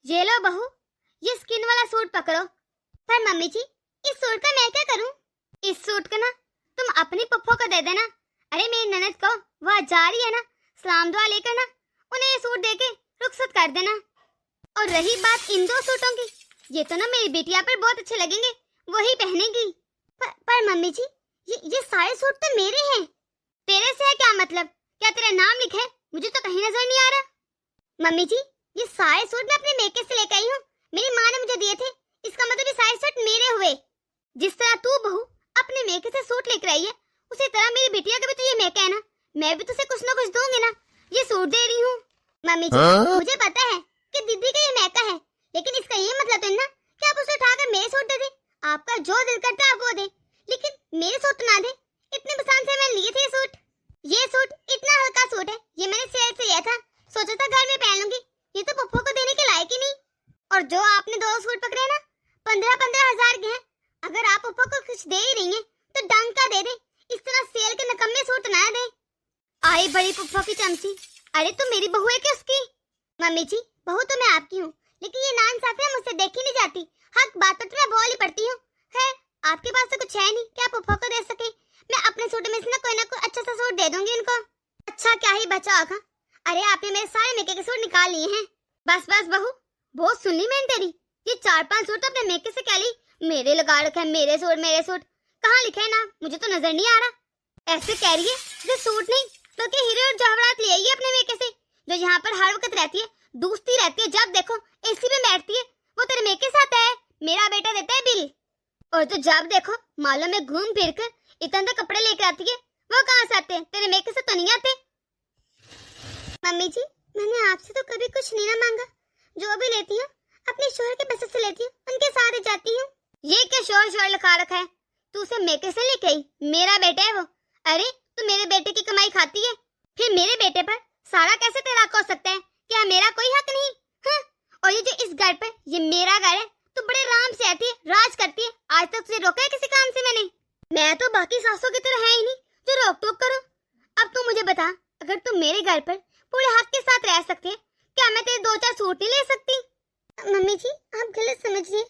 ये लो बहू, ये स्किन वाला सूट पकड़ो। पर मम्मी जी, इस सूट का मैं क्या करूं? इस सूट का ना तुम अपनी पप्पो को दे देना। अरे मेरी ननद को वह जा रही है ना, सलाम दुआ लेकर ना उन्हें ये सूट देके रुखसत कर देना। और रही बात इन 2 सूटों की, ये तो ना मेरी बिटिया पर बहुत अच्छे लगेंगे, वही पहनेगी। पर मम्मी जी, ये सारे सूट तो मेरे हैं। तेरे से है क्या मतलब? क्या तेरा नाम लिखा है? मुझे तो कहीं नजर नहीं आ रहा। मम्मी जी, ये सारे सूट मैं अपने मेके से लेकर आई हूँ, मेरी माँ ने मुझे दिए थे। इसका मतलब ये सारे सूट मेरे हुए। जिस तरह तू बहू अपने मेके से सूट लेकर आई है, उसी तरह मेरी बिटिया का भी तो ये मेका है ना, मैं भी तो उसे कुछ ना कुछ दूंगी ना। ये सूट दे रही हूँ। मम्मी जी, मुझे पता है कि दीदी का ये मेका है, लेकिन इसका ये मतलब तो ना कि आप उसे उठाकर मेरे सूट दे दे। आपका जो दिल करता है आप वो दे, लेकिन मेरे सूट ना दे। इतने पसंद से मैं लिए थे ये सूट इतना हल्का सूट है, ये मैंने सेल से लिया था, सोचा था घर में पहन लूंगी। ये तो पप्पू को देने के लायक ही नहीं। और जो आपने 2 सूट पकड़े ना, 15-15 हजार के हैं। अगर आप पप्पू को कुछ दे ही रही हैं तो डंका दे दे, इस तरह सेल के नकम्मे सूट ना दे। आई बड़ी पप्पू की चमची। अरे तुम मेरी बहू है क्या उसकी? मम्मी जी, बहू तो मैं आपकी हूँ, लेकिन ये नाइंसाफियां मुझसे देखी नहीं जाती। हक बात पर तो मैं बोल ही पड़ती हूँ। है आपके पास तो कुछ है नहीं क्या पप्पू को दे सके? मैं अपने सूट में से ना कोई अच्छा सा सूट दे दूंगी इनको। अच्छा क्या ही बचा होगा। अरे आपने मेरे सारे मेके के सूट निकाल लिए हैं। बस बस बहू, बहुत सुन ली मैंने तेरी। ये 4-5 सूट तो अपने मेके से क्या ली, मेरे लगा रखा है। मेरे सूट कहाँ लिखा है ना, मुझे तो नजर नहीं आ रहा। ऐसे कह रही है जैसे सूट नहीं बल्कि हीरे और जवाहरात ले आई है अपने मेके से, जो यहाँ पर हर वक्त रहती है, दूसती रहती है। जब देखो एसी में बैठती है, वो तेरे मेके साथ है। मेरा बेटा देता है बिल, और तो जब देखो मालों में घूम फिर कर इतने कपड़े लेकर आती है। वो कहाँ से आते हैं? तेरे मेके से तो नहीं आते। मम्मी जी, मैंने आपसे तो कभी कुछ नहीं ना मांगा। जो भी लेती हूँ अपने शोहर के पैसे से लेती हूँ, उनके साथ ही जाती हूँ। ये क्या शोहर लिखा रखा है? तू उसे मेके से लेके आई, मेरा बेटा है वो। अरे तू मेरे बेटे की कमाई खाती है, फिर मेरे बेटे पर सारा कैसे तेरा हक हो सकता है? क्या मेरा कोई हक नहीं? हाँ? और ये जो इस घर पर, ये मेरा घर है, तू बड़े आराम से आती है, राज करती है। आज तक तुझे रोका है किसी काम से मैंने? मैं तो बाकी सासों की तरह है ही नहीं जो रोक टोक करो। अब तू मुझे बता, अगर तुम मेरे घर पर पूरे हक के साथ रह सकती है, क्या मैं तेरे 2-4 सूट नहीं ले सकती? मम्मी जी, आप गलत समझ रही हैं,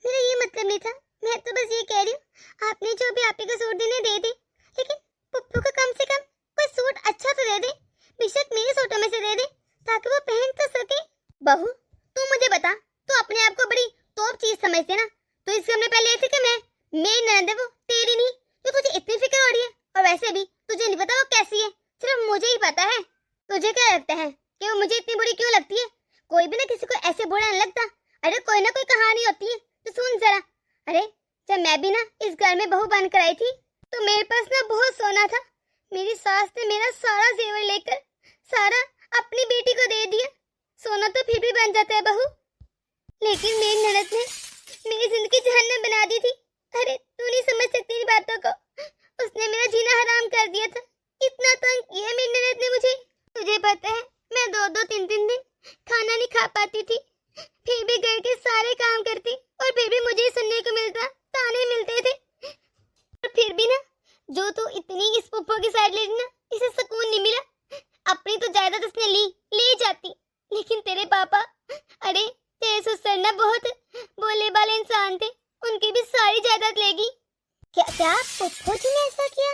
मेरा ये मतलब नहीं था। मैं तो बस ये कह रही हूँ, आपने जो भी आप ही को सूट देने दे दी, लेकिन पप्पू को कम से कम कोई सूट अच्छा तो दे दे। बेशक मेरे सूटों में से दे दे, ताकि वो पहन तो सके। बहू तू मुझे बता, तू अपने आप को बड़ी टॉप चीज समझती है ना? तो इससे हमने पहले ऐसे कि मैं मेरी ननद है वो, तेरी नहीं, जो तुझे इतनी फिक्र हो रही है। और वैसे भी तुझे नहीं पता वो कैसी है, सिर्फ मुझे ही पता है। तुझे क्या लगता है कि वो मुझे इतनी बुरी क्यों लगती है? कोई भी ना किसी को ऐसे बुरा नहीं लगता। अरे कोई ना कोई कहानी होती है, तो सुन जरा। अरे जब मैं भी ना इस घर में बहू बनकर आई थी, तो मेरे पास ना बहुत सोना था। मेरी सास ने मेरा सारा जेवर लेकर सारा अपनी बेटी को दे दिया। सोना तो फिर भी बन जाता है बहू, लेकिन मेरी ननद ने मेरी जिंदगी जहन्नम बना दी थी। अरे तू नहीं समझ सकती इन बातों को। उसने मेरा जीना हराम कर दिया था। इतना तंग किया मेरी ननद ने मुझे। तुझे पता है मैं 2-2, 3-3 दिन खाना नहीं खा पाती थी, फिर भी घर के सारे काम करती, और फिर भी मुझे सुनने को मिलता, ताने मिलते थे। और फिर भी ना, जो तू इतनी इस पुप्पो की साइड लेती ना, इसे सुकून नहीं मिला। अपनी तो जायदाद उसने ले जाती, लेकिन तेरे पापा, अरे तेरे ससुर ना बहुत बोले वाले इंसान थे, उनकी भी सारी जायदाद लेगी। क्या पप्पू जी ने ऐसा किया?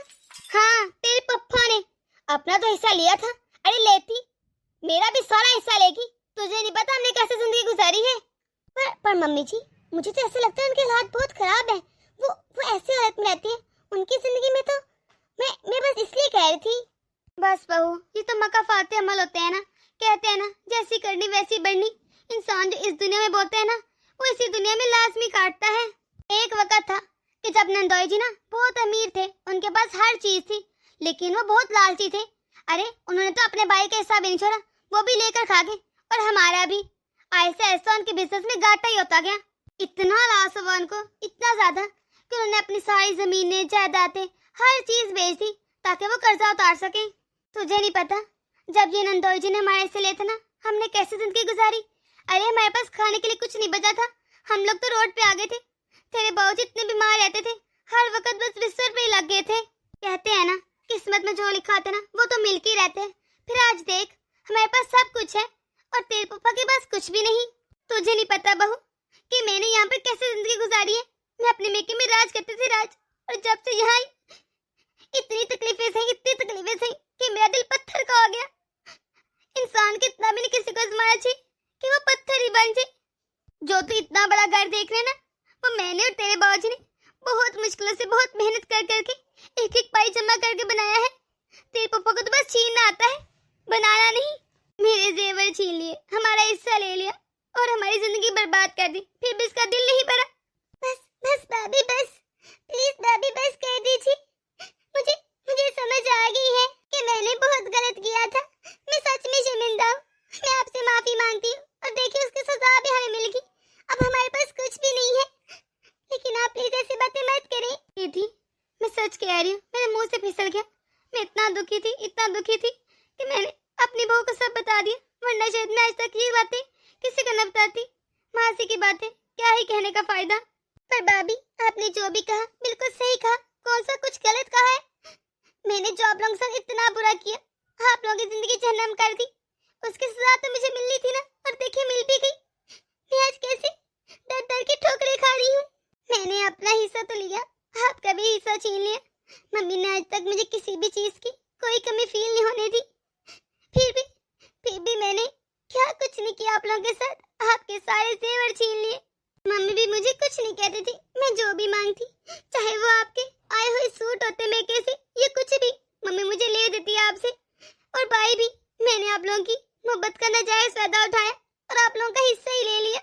हाँ, तेरे पप्पा ने अपना तो हिस्सा लिया था। अरे लेती, मेरा भी सारा हिस्सा लेगी। तुझे नहीं पता हमने कैसे जिंदगी गुजारी है। पर मम्मी जी, मुझे तो ऐसा लगता है उनके हालात बहुत खराब है। वो ऐसी हालत में रहती है, उनकी जिंदगी में तो मैं बस इसलिए कह रही थी। बस बहू, ये तो मकाफाते अमल होते हैं ना, कहते हैं ना जैसी करनी वैसी बढ़नी। इंसान जो इस दुनिया में बोलते हैं ना, वो इसी दुनिया में लाजमी काटता है। एक वक्त था कि जब नंदोई जी ना बहुत अमीर थे, उनके पास हर चीज थी, लेकिन वो बहुत लालची थे। अरे उन्होंने तो अपने भाई का हिस्सा भी नहीं छोड़ा, वो भी लेकर खा गए, और हमारा भी। ऐसा ऐसा उनके बिजनेस में घाटा ही होता गया। इतना लॉस हुआ उनको, इतना ज्यादा कि उन्होंने अपनी सारी जमीनें, जायदादें, हर चीज बेच दी ताकि वो कर्जा उतार सके। तुझे नहीं पता जब ये नंदोई जी ने हमारे से लिए थे ना, हमने कैसी जिंदगी गुजारी। अरे हमारे पास खाने के लिए कुछ नहीं बचा था, हम लोग तो रोड पे आ गए थे। तेरे बाबूजी इतने बीमार रहते थे, हर वक्त बस बिस्तर पे ही लग गए थे। कहते हैं ना किस्मत में जो लिखा था ना वो तो मिल के रहते हैं। फिर आज देख, हमारे पास सब कुछ है और तेरे पापा के पास कुछ भी नहीं। तुझे नहीं पता बहू कि मैंने यहाँ पर कैसे जिंदगी गुजारी है। मैं अपने मेके में राज करती थी राज, और जब से यहाँ आई इतनी तकलीफें सही कि मेरा दिल पत्थर का हो गया। इंसान कितना भी नहीं किसी को आजमाया चाहिए कि वो पत्थर ही बन जाए। जो तू इतना बड़ा घर देख रहे ना, वो मैंने और तेरे बाबूजी ने बहुत मुश्किलों से बहुत मेहनत कर करके एक एक पाई जमा करके बनाया है। तेरे पापा को तो बस छीनना आता है, बनाना नहीं। मेरे जेवर छीन लिए, हमारा हिस्सा ले लिया और हमारी जिंदगी बर्बाद कर दी, फिर भी इसका दिल नहीं भरा। बस बस भाभी बस, प्लीज भाभी बस कह दीजिए। मुझे समझ आ गई है कि मैंने बहुत गलत किया था। मैं सच में शर्मिंदा हूँ। मैं आपसे माफी मांगती हूँ और देखिए उसकी सजा भी हमें मिलेगी। अब हमारे पास कुछ भी नहीं है, लेकिन आप प्लीज ऐसी बातें मत करें। दीदी मैं सच कह रही हूँ, मेरे मुंह से फिसल गया। मैं इतना दुखी थी कि मैंने अपनी बहू को सब बता दिया, वरना शायद मैं आज तक ये बातें किसी को न बताती। मासी की बातें क्या ही कहने का फायदा। पर भाभी आपने जो भी कहा बिल्कुल सही कहा, कौन सा कुछ गलत कहा है। मैंने जो आप लोगों के साथ इतना बुरा किया, आप लोगों की जिंदगी जहन्नम कर दी, उसकी सजा तो मुझे मिलनी थी ना, और देखिए मिल भी गई। मैं आज कैसे डर डर के ठोकरें खा रही हूँ। मैंने अपना हिस्सा तो लिया, आपका भी हिस्सा छीन लिया। मम्मी ने आज तक मुझे किसी भी चीज की कोई कमी फील नहीं होने दी। फिर भी मैंने क्या कुछ नहीं किया आप लोगों के साथ, आपके सारे जेवर छीन लिए। मम्मी भी मुझे कुछ नहीं कहती थी, मैं जो भी मांगती, चाहे वो आपके आए हुए सूट होते मेके से ये कुछ भी, मम्मी मुझे ले देती आपसे। और भाई भी, मैंने आप लोगों की मोहब्बत का नाजायज फायदा उठाया और आप लोगों का हिस्सा ही ले लिया,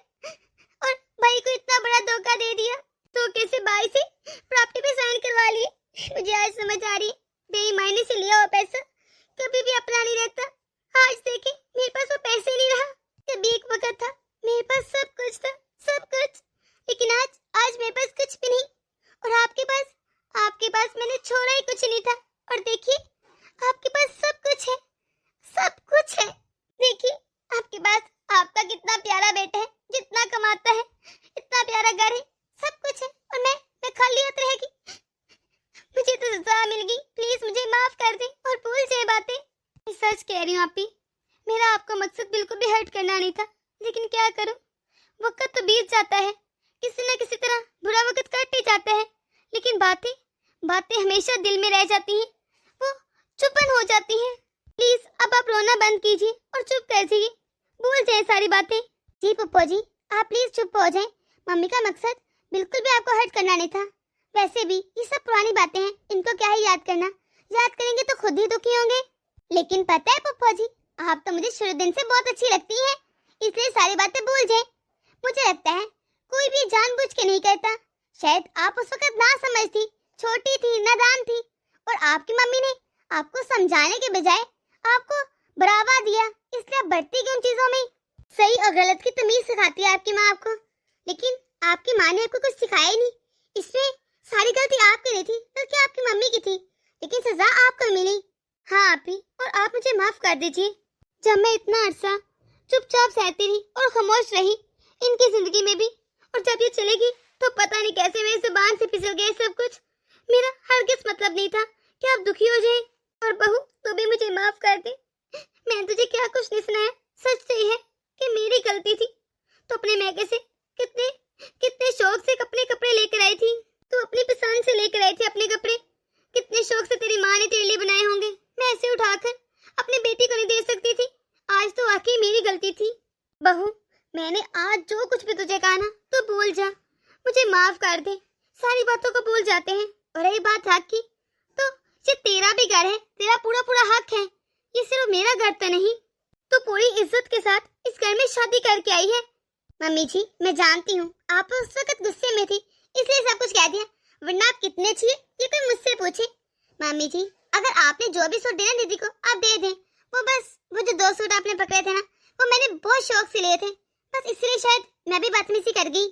और भाई को इतना बड़ा धोखा दे दिया। तो कैसे भाई से प्रॉपर्टी पे साइन करवा लिए। मुझे आज समझ आ रही है, बेईमानी से लिया हुआ पैसा कभी भी अपना नहीं रहता। आज देखे मेरे पास वो पैसे नहीं रहा। कभी एक वक्त था मेरे पास सब कुछ था, सब कुछ, लेकिन आज मेरे पास कुछ भी नहीं। और आपके पास मैंने छोड़ा ही कुछ नहीं था, और देखिए आपके पास सब कुछ है, सब कुछ है। देखिए आपके पास आपका कितना प्यारा बेटा है, जितना कमाता है, इतना प्यारा घर है, सब कुछ है, और मैं खाली हाथ रहेगी। मुझे तो सजा मिल गई, प्लीज मुझे माफ कर दे और भूल जाए बातें। मैं सच कह रही हूँ आपी, मेरा आपका मकसद बिल्कुल भी हर्ट करना नहीं था, लेकिन क्या करूँ, वक्त तो बीत जाता है, किसी न किसी तरह बुरा वक्त कट ही जाता है, लेकिन बातें हमेशा दिल में रह जाती हैं, वो चुपन हो जाती हैं। प्लीज अब आप रोना बंद कीजिए और चुप कर जाइए, भूल जाए सारी बातें। जी पप्पू जी, आप प्लीज चुप हो जाएं। मम्मी का मकसद बिल्कुल भी आपको हर्ट करना नहीं था। वैसे भी ये सब पुरानी बातें हैं, इनको क्या ही याद करना, याद करेंगे तो खुद ही दुखी होंगे। लेकिन पता है पप्पू जी, आप तो मुझे शुरू दिन से बहुत अच्छी लगती हैं, इसलिए सारी बातें भूल जाए। मुझे लगता है कोई भी जानबूझ के नहीं करता। शायद आप उस वक्त ना समझती, छोटी थी, नादान थी, और आपकी मम्मी ने आपको समझाने के बजाय आपको बढ़ावा दिया, इसलिए आप बढ़ती गई उन चीजों में। सही और गलत की तमीज सिखाती है आपकी माँ आपको, लेकिन आपकी माँ ने आपको कुछ सिखाया ही नहीं। इसमें सारी गलती आपकी नहीं थी, बल्कि आपकी मम्मी की थी, लेकिन सजा आपको मिली। हाँ आपी, और आप मुझे माफ कर दीजिए। जब मैं इतना अरसा चुपचाप सहती रही और खामोश रही इनकी जिंदगी में भी, और जब ये चलेगी तो पता नहीं कैसे मेरी जुबान से फिसल गया सब कुछ। मेरा हरगिज़ मतलब नहीं था कि आप दुखी हो जाएं। और बहू तू भी मुझे माफ कर दे, मैंने तुझे क्या कुछ नहीं सुनाया। सच तो ये है कि मेरी गलती थी। तो अपने मैके से कितने शौक से अपने कपड़े लेकर आई थी, तू अपनी पसंद से लेकर आई थी अपने कपड़े, कितने शौक से तेरी माँ ने तेरे लिए बनाए होंगे। मैं ऐसे उठाकर अपनी बेटी को नहीं दे सकती थी। आज तो वाकई मेरी गलती थी। बहू मैंने आज जो कुछ भी तुझे कहा ना, तो भूल जा, मुझे माफ कर दे। सारी बातों को भूल जाते हैं। और रही बात हक की, तो ये तेरा भी घर है, तेरा पूरा पूरा हक है, ये सिर्फ मेरा घर तो नहीं। तो पूरी इज्जत के साथ इस घर में शादी करके आई है। मम्मी जी मैं जानती हूँ आप उस वक्त गुस्से में थी, इसलिए सब कुछ कह दिया, वरना आप कितने चाहिए ये कोई मुझसे पूछे। मम्मी जी अगर आपने जो भी सूट देना दीदी को आप दे दें। वो जो 2 सूट आपने पकड़े थे ना, वो मैंने बहुत शौक से लिए थे, बस इसलिए शायद मैं भी बदतमीजी कर गई।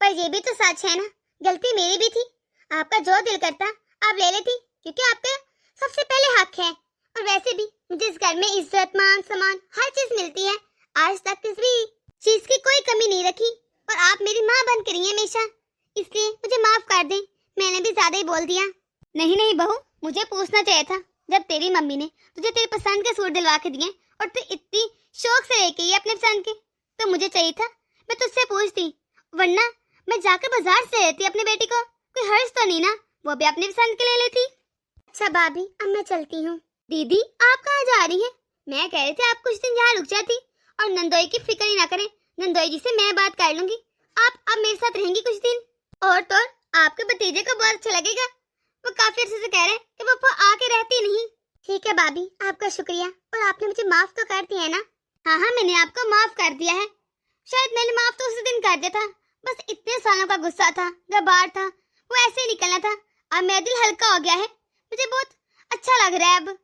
पर ये भी तो सच है ना, गलती मेरी भी थी। आपका जो दिल करता आप ले लेती, क्योंकि आपका सबसे पहले हक है। और वैसे भी मुझे इस घर में इज्जत मान सम्मान हर चीज मिलती है, आज तक किसी चीज की कोई कमी नहीं रखी। और आप मेरी माँ बन कर रही हैं हमेशा, इसलिए मुझे माफ कर दें, मैंने भी ज्यादा ही बोल दिया। नहीं बहू, मुझे पूछना चाहिए था। जब तेरी मम्मी ने तुझे तेरे पसंद के सूट दिलवा के दिए और तू इतनी शौक से लेके अपने पसंद के, तो मुझे चाहिए था मैं तो बाजार से लेती अपनी बेटी को, कोई हर्ष तो नहीं ना, वो भी अपनी पसंद के ले लेती। अच्छा भाभी, अब मैं चलती हूँ। दीदी आप कहाँ जा रही हैं? मैं कह रही थी आप कुछ दिन यहाँ रुक जाती और नंदोई की फिक्र ही ना करें, नंदोई जी से मैं बात कर लूंगी, आप अब मेरे साथ रहेंगी कुछ दिन। और तो आपके भतीजे को बहुत अच्छा लगेगा, वो काफी अर्से से कह रहे हैं कि वो आके रहती नहीं। ठीक है भाभी, आपका शुक्रिया, और आपने मुझे माफ तो कर दिया है ना? हाँ हाँ, मैंने आपको माफ कर दिया है। शायद मैंने माफ तो उसी दिन कर दिया था, बस इतने सालों का गुस्सा था, घबराहट था, वो ऐसे ही निकलना था। अब मेरा दिल हल्का हो गया है, मुझे बहुत अच्छा लग रहा है अब।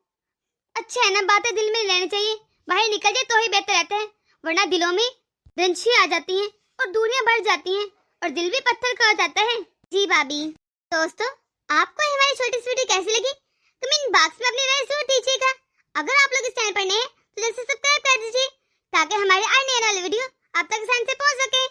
अच्छा है ना, बातें दिल में लेनी चाहिए, बाहर निकल जाए तो ही बेहतर रहता है, वरना दिलों में दंशी आ जाती हैं और दूरियां बढ़ जाती हैं और दिल भी पत्थर का हो जाता है। जी भाभी। दोस्तों, आपको हमारी छोटी सी वीडियो कैसी लगी कमेंट बॉक्स में अपनी राय जरूर दीजिएगा। अगर आप लोग इस चैनल पर नए हैं तो जल्द से सब्सक्राइब कर दीजिए ताकि हमारे आने वाली वीडियो आप तक आसानी से पहुंच सके।